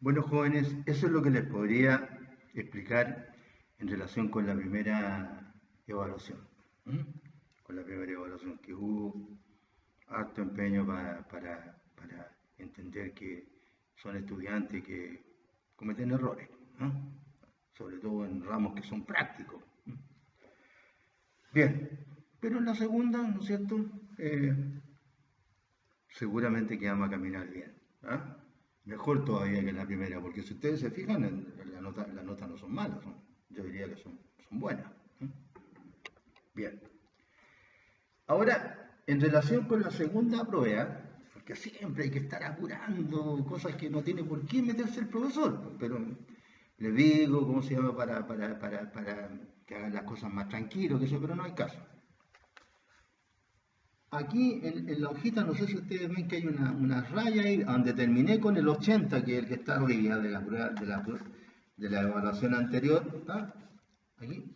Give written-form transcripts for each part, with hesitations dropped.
Bueno, jóvenes, eso es lo que les podría explicar en relación con la primera evaluación. ¿Mm? Con la primera evaluación que hubo harto empeño para entender que son estudiantes que cometen errores, ¿no? Sobre todo en ramos que son prácticos. Bien, pero en la segunda, ¿no es cierto? Eh, Seguramente que vamos a caminar bien. ¿Ah? Mejor todavía que en la primera, porque si ustedes se fijan, en las notas no son malas, yo diría que son buenas. ¿Eh? Bien. Ahora, en relación con la segunda prueba, porque siempre hay que estar apurando cosas que no tiene por qué meterse el profesor, pero le digo, ¿cómo se llama? Para que hagan las cosas más tranquilos, que eso, pero no hay caso. Aquí en la hojita, no sé si ustedes ven que hay una raya ahí, donde terminé con el 80, que es el que está arriba de la prueba, de la evaluación anterior. ¿Está? Aquí.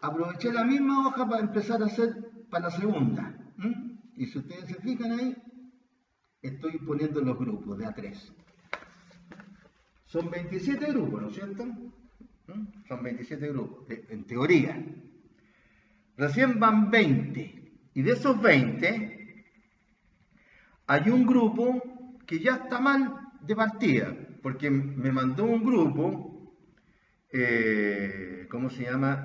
Aproveché la misma hoja para empezar a hacer para la segunda. Y si ustedes se fijan ahí, estoy poniendo los grupos de A3. Son 27 grupos, ¿no es cierto? Son 27 grupos, en teoría. Recién van 20. Y de esos 20, hay un grupo que ya está mal de partida, porque me mandó un grupo, ¿cómo se llama?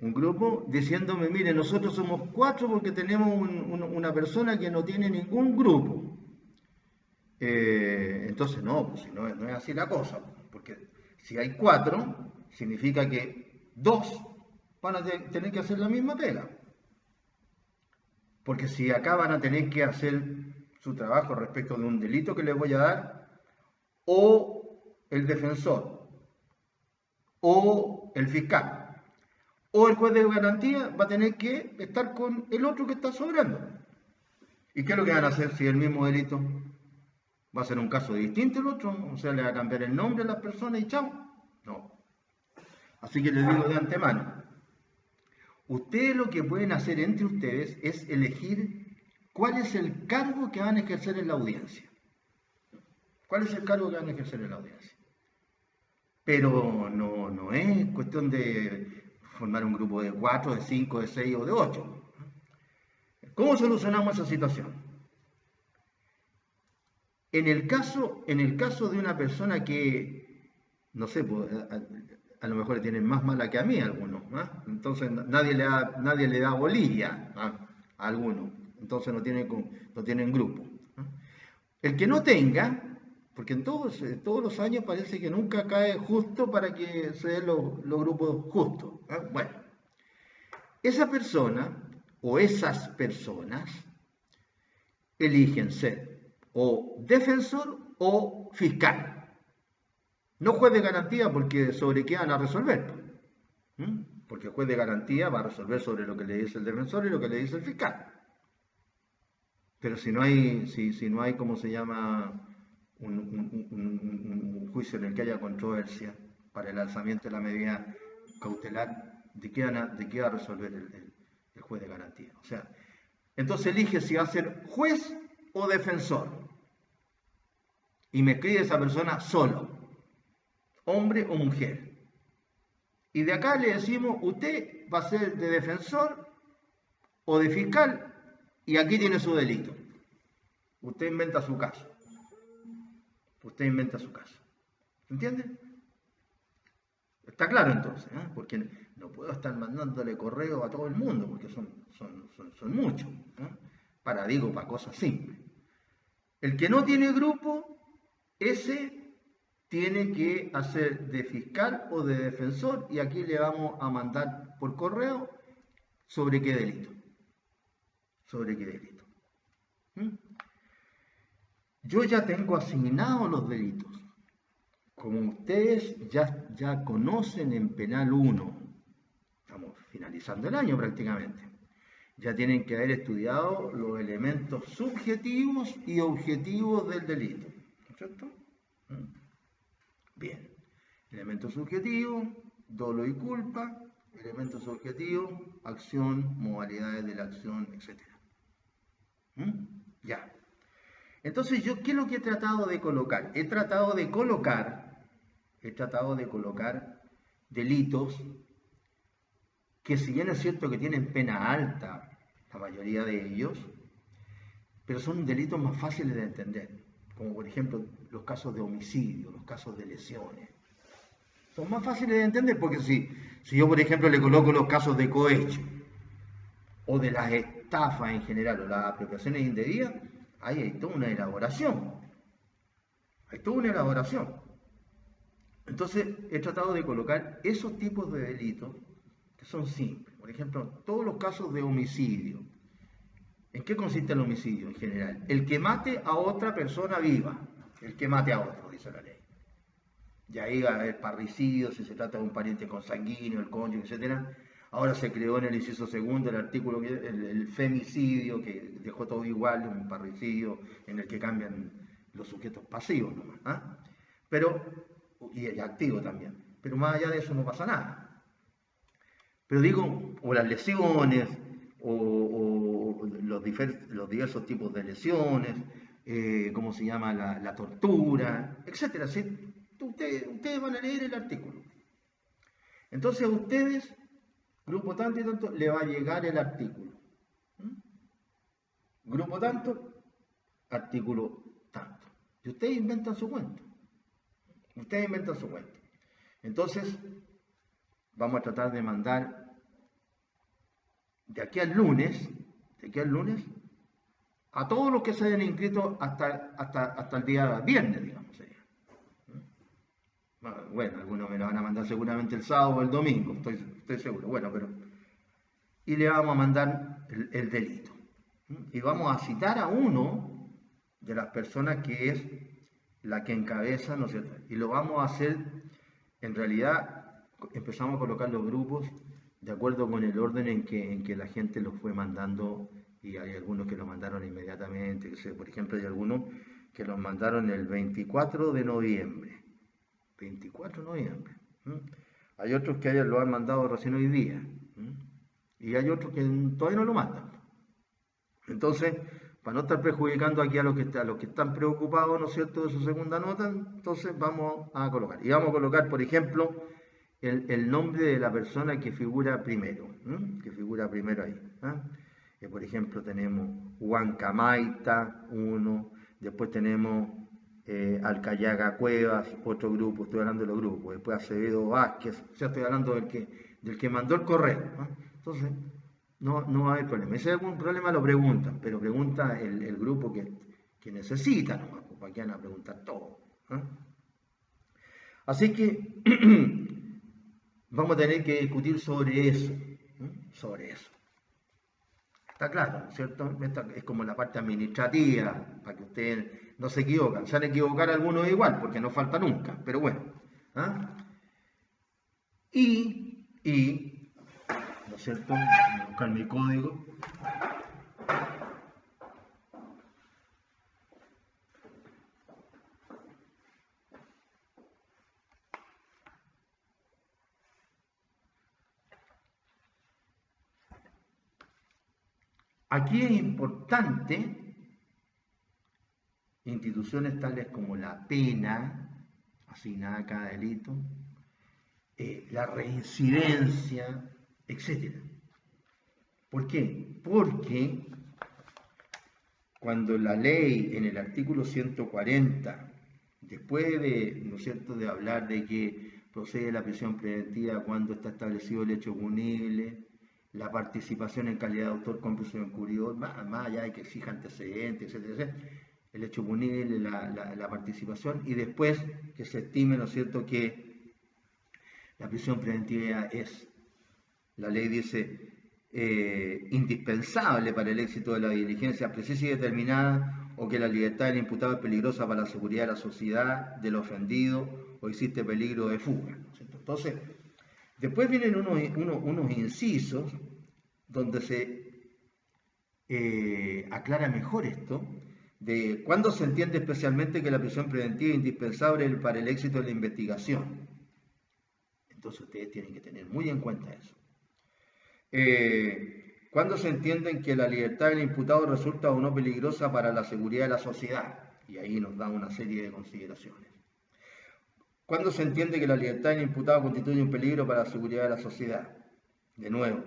Un grupo diciéndome, mire, nosotros somos 4 porque tenemos una persona que no tiene ningún grupo. Entonces, no, pues si no, no es así la cosa, porque si hay 4, significa que 2 van a tener que hacer la misma pega. Porque si acá van a tener que hacer su trabajo respecto de un delito que les voy a dar, o el defensor, o el fiscal, o el juez de garantía va a tener que estar con el otro que está sobrando. ¿Y qué es lo que van a hacer si el mismo delito? ¿Va a ser un caso distinto el otro? O sea, le va a cambiar el nombre a las personas y chao. No. Así que les digo de antemano, ustedes lo que pueden hacer entre ustedes es elegir cuál es el cargo que van a ejercer en la audiencia. ¿Cuál es el cargo que van a ejercer en la audiencia? Pero no es cuestión de formar un grupo de 4, de 5, de 6 o de 8. ¿Cómo solucionamos esa situación? En el caso de una persona que, no sé, pues, a lo mejor le tienen más mala que a mí algunos, ¿no? Entonces nadie le da bolilla a algunos, entonces no tienen grupo. ¿No? El que no tenga, porque en todos los años parece que nunca cae justo para que se den los grupos justos. Bueno, esa persona o esas personas eligen ser o defensor o fiscal. No juez de garantía porque sobre qué van a resolver. Porque el juez de garantía va a resolver sobre lo que le dice el defensor y lo que le dice el fiscal. Pero si no hay, ¿cómo se llama? Un juicio en el que haya controversia para el alzamiento de la medida cautelar, ¿de qué va a resolver el juez de garantía? O sea, entonces elige si va a ser juez o defensor. Y me escribe esa persona solo, hombre o mujer. Y de acá le decimos, usted va a ser de defensor o de fiscal y aquí tiene su delito. Usted inventa su caso. Usted inventa su caso. ¿Entiende? Está claro entonces, ¿eh? Porque no puedo estar mandándole correo a todo el mundo, porque son muchos. Para cosas simples. El que no tiene grupo, ese tiene que hacer de fiscal o de defensor y aquí le vamos a mandar por correo sobre qué delito. Sobre qué delito. ¿Mm? Yo ya tengo asignados los delitos. Como ustedes ya conocen en Penal 1, estamos finalizando el año prácticamente, ya tienen que haber estudiado los elementos subjetivos y objetivos del delito. ¿No es cierto? Bien. Elemento subjetivo, dolo y culpa. Elemento subjetivo, acción, modalidades de la acción, etc. Ya. Entonces, yo, ¿qué es lo que he tratado de colocar? He tratado de colocar delitos que, si bien es cierto que tienen pena alta, la mayoría de ellos, pero son delitos más fáciles de entender, como por ejemplo los casos de homicidio, los casos de lesiones. Son más fáciles de entender porque si yo, por ejemplo, le coloco los casos de cohecho o de las estafas en general o las apropiaciones indebidas, ahí hay toda una elaboración. Hay toda una elaboración. Entonces, he tratado de colocar esos tipos de delitos que son simples. Por ejemplo, todos los casos de homicidio. ¿En qué consiste el homicidio en general? El que mate a otra persona viva. El que mate a otro, dice la ley. Y ahí va a haber parricidio, si se trata de un pariente consanguíneo, el cónyuge, etc. Ahora se creó en el inciso segundo el artículo, el femicidio, que dejó todo igual, un parricidio en el que cambian los sujetos pasivos nomás. ¿Ah? Pero, y activo también. Pero más allá de eso no pasa nada. Pero digo, o las lesiones, o los diversos tipos de lesiones, ¿cómo se llama? La tortura, etcétera. ¿Sí? Ustedes van a leer el artículo. Entonces a ustedes, grupo tanto y tanto, le va a llegar el artículo. Grupo tanto, artículo tanto. Y ustedes inventan su cuento. Entonces, vamos a tratar de mandar de aquí al lunes, a todos los que se hayan inscrito hasta el día viernes, digamos. Bueno, algunos me lo van a mandar seguramente el sábado o el domingo, estoy seguro. Bueno, pero... Y le vamos a mandar el delito. Y vamos a citar a uno de las personas que es la que encabeza, ¿no es cierto? Y lo vamos a hacer, en realidad, empezamos a colocar los grupos de acuerdo con el orden en que la gente los fue mandando, y hay algunos que lo mandaron inmediatamente, por ejemplo, hay algunos que los mandaron el 24 de noviembre. 24 de noviembre. Hay otros que lo han mandado recién hoy día. Y hay otros que todavía no lo mandan. Entonces, para no estar perjudicando aquí a los que están preocupados, ¿no es cierto?, de su segunda nota, entonces vamos a colocar. Y vamos a colocar, por ejemplo, el nombre de la persona que figura primero. Ahí. Por ejemplo, tenemos Huancamaita, uno. Después tenemos Alcayaga Cuevas, otro grupo, estoy hablando de los grupos, después Acevedo Vázquez, o sea, estoy hablando del que mandó el correo, ¿no? Entonces, no va a haber problema. Si hay algún problema lo preguntan, pero pregunta el grupo que necesita, nomás, para que van a preguntar todo. ¿No? Así que vamos a tener que discutir sobre eso, ¿no? Sobre eso. Está claro, ¿no es cierto? Esta es como la parte administrativa, para que ustedes no se equivocan. Se van a equivocar algunos igual, porque no falta nunca, pero bueno. ¿Ah? ¿No es cierto? Voy a buscar mi código. Aquí es importante instituciones tales como la pena asignada a cada delito, la reincidencia, etc. ¿Por qué? Porque cuando la ley en el artículo 140, después de, ¿no es cierto?, de hablar de que procede la prisión preventiva cuando está establecido el hecho punible, la participación en calidad de autor, cómplice o encubridor, más allá de que exija antecedentes, etc., el hecho punible, la participación, y después que se estime, ¿no es cierto?, que la prisión preventiva es, la ley dice, indispensable para el éxito de la diligencia precisa y determinada, o que la libertad del imputado es peligrosa para la seguridad de la sociedad, del ofendido, o existe peligro de fuga, ¿no es cierto? Entonces, después vienen unos incisos donde se aclara mejor esto, de cuándo se entiende especialmente que la prisión preventiva es indispensable para el éxito de la investigación. Entonces ustedes tienen que tener muy en cuenta eso. ¿Cuándo se entiende que la libertad del imputado resulta o no peligrosa para la seguridad de la sociedad? Y ahí nos da una serie de consideraciones. ¿Cuándo se entiende que la libertad del imputado constituye un peligro para la seguridad de la sociedad? De nuevo,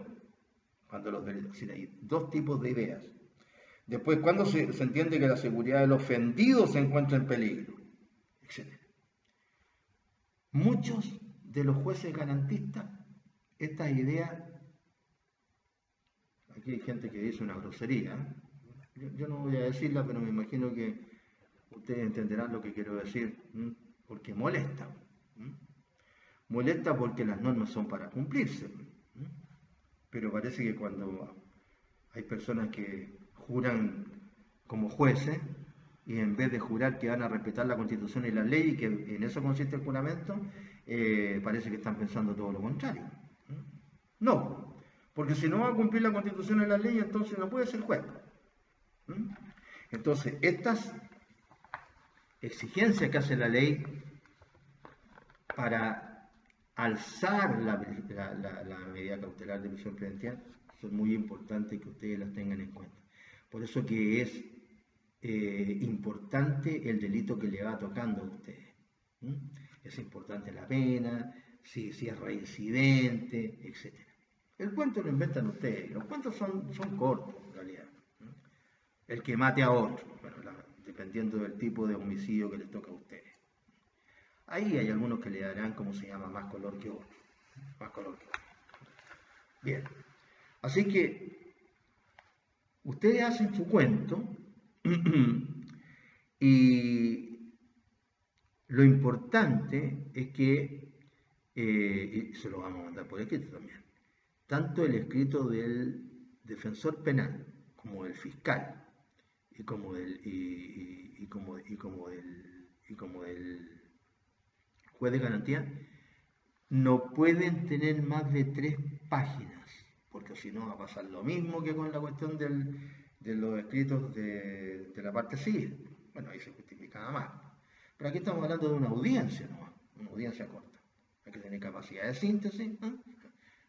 cuando los delitos, si hay dos tipos de ideas. Después, ¿cuándo se entiende que la seguridad del ofendido se encuentra en peligro? Etcétera. Muchos de los jueces garantistas, estas ideas, aquí hay gente que dice una grosería, yo no voy a decirla, pero me imagino que ustedes entenderán lo que quiero decir, porque molesta. Molesta porque las normas son para cumplirse, pero parece que cuando hay personas que juran como jueces y en vez de jurar que van a respetar la Constitución y la ley y que en eso consiste el juramento, parece que están pensando todo lo contrario. No, porque si no va a cumplir la Constitución y la ley, entonces no puede ser juez. Entonces, estas exigencias que hace la ley para alzar la medida cautelar de prisión preventiva son muy importantes que ustedes las tengan en cuenta. Por eso que es importante el delito que le va tocando a ustedes. Es importante la pena, si es reincidente, etc. El cuento lo inventan ustedes, los cuentos son cortos en realidad. El que mate a otro, bueno, dependiendo del tipo de homicidio que les toca a ustedes. Ahí hay algunos que le darán, como se llama, más color que otro. Más color que otro. Bien. Así que ustedes hacen su cuento y lo importante es que, y se lo vamos a mandar por escrito también, tanto el escrito del defensor penal como del fiscal y como del juez de garantía no pueden tener más de 3 páginas, porque si no va a pasar lo mismo que con la cuestión de los escritos de la parte civil. Bueno, ahí se justifica nada más. Pero aquí estamos hablando de una audiencia nomás, una audiencia corta. Hay que tener capacidad de síntesis.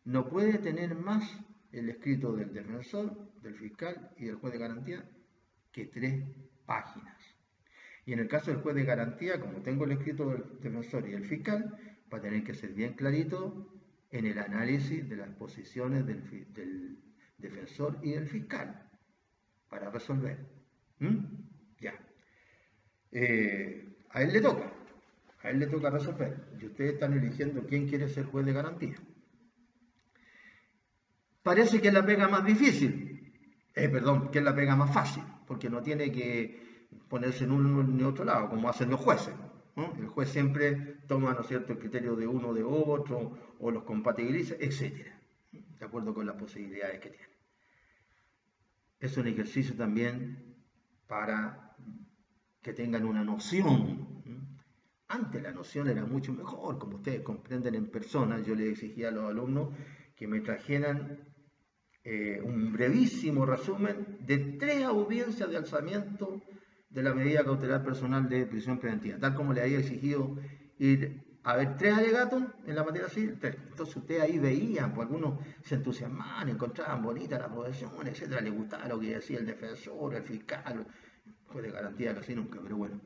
No puede tener más el escrito del defensor, del fiscal y del juez de garantía que 3 páginas. Y en el caso del juez de garantía, como tengo el escrito del defensor y del fiscal, va a tener que ser bien clarito en el análisis de las posiciones del defensor y del fiscal para resolver. Ya. A él le toca resolver. Y ustedes están eligiendo quién quiere ser juez de garantía. Parece que es la pega más difícil, que es la pega más fácil, porque no tiene que ponerse en uno ni otro lado, como hacen los jueces. ¿No? El juez siempre toma, ¿no es cierto?, el criterio de uno o de otro, o los compatibiliza, etc., de acuerdo con las posibilidades que tiene. Es un ejercicio también para que tengan una noción. Antes la noción era mucho mejor, como ustedes comprenden en persona. Yo les exigía a los alumnos que me trajeran un brevísimo resumen de 3 audiencias de alzamiento de la medida cautelar personal de prisión preventiva, tal como le había exigido ir a ver 3 alegatos en la materia civil. Entonces ustedes ahí veían, pues algunos se entusiasmaban, encontraban bonita la profesión, etcétera, les gustaba lo que decía el defensor, el fiscal, juez de garantía casi nunca, pero bueno.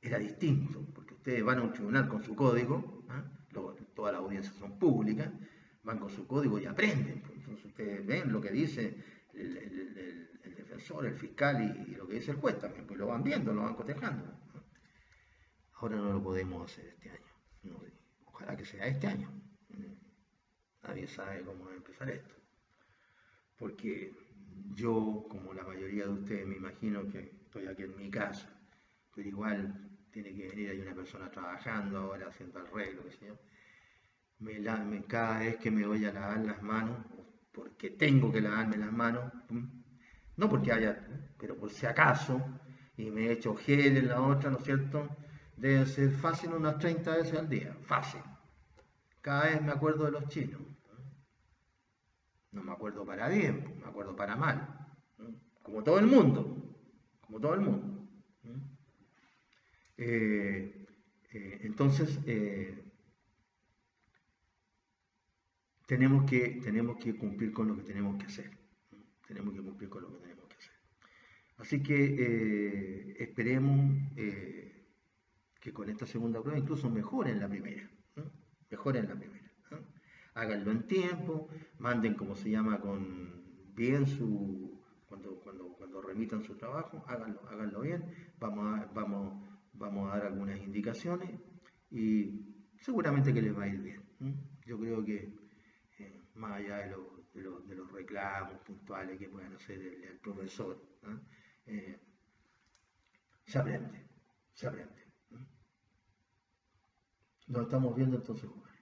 Era distinto, porque ustedes van a un tribunal con su código, todas las audiencias son públicas, van con su código y aprenden. Entonces ustedes ven lo que dice el defensor, el fiscal y lo que dice el juez también, pues lo van viendo, lo van cotejando. Ahora no lo podemos hacer este año. No, ojalá que sea este año. Nadie sabe cómo va a empezar esto. Porque yo, como la mayoría de ustedes, me imagino que estoy aquí en mi casa, pero igual tiene que venir ahí una persona trabajando ahora, haciendo arreglo, qué sé yo. Cada vez que me voy a lavar las manos, porque tengo que lavarme las manos, no porque haya, pero por si acaso, y me echo gel en la otra, ¿no es cierto? Debe ser fácil unas 30 veces al día, fácil. Cada vez me acuerdo de los chinos. No me acuerdo para bien, me acuerdo para mal. Como todo el mundo, como todo el mundo. Entonces, tenemos que cumplir con lo que tenemos que hacer. Tenemos que cumplir con lo que tenemos que hacer. Así que esperemos que con esta segunda prueba incluso mejoren la primera. ¿No? Mejoren la primera. ¿No? Háganlo en tiempo, manden como se llama con bien cuando remitan su trabajo, háganlo bien, vamos a dar algunas indicaciones y seguramente que les va a ir bien. ¿No? Yo creo que más allá de los reclamos puntuales que puedan hacer el profesor, ¿no? Eh, se aprende, se aprende. ¿No? Nos estamos viendo entonces, Juan.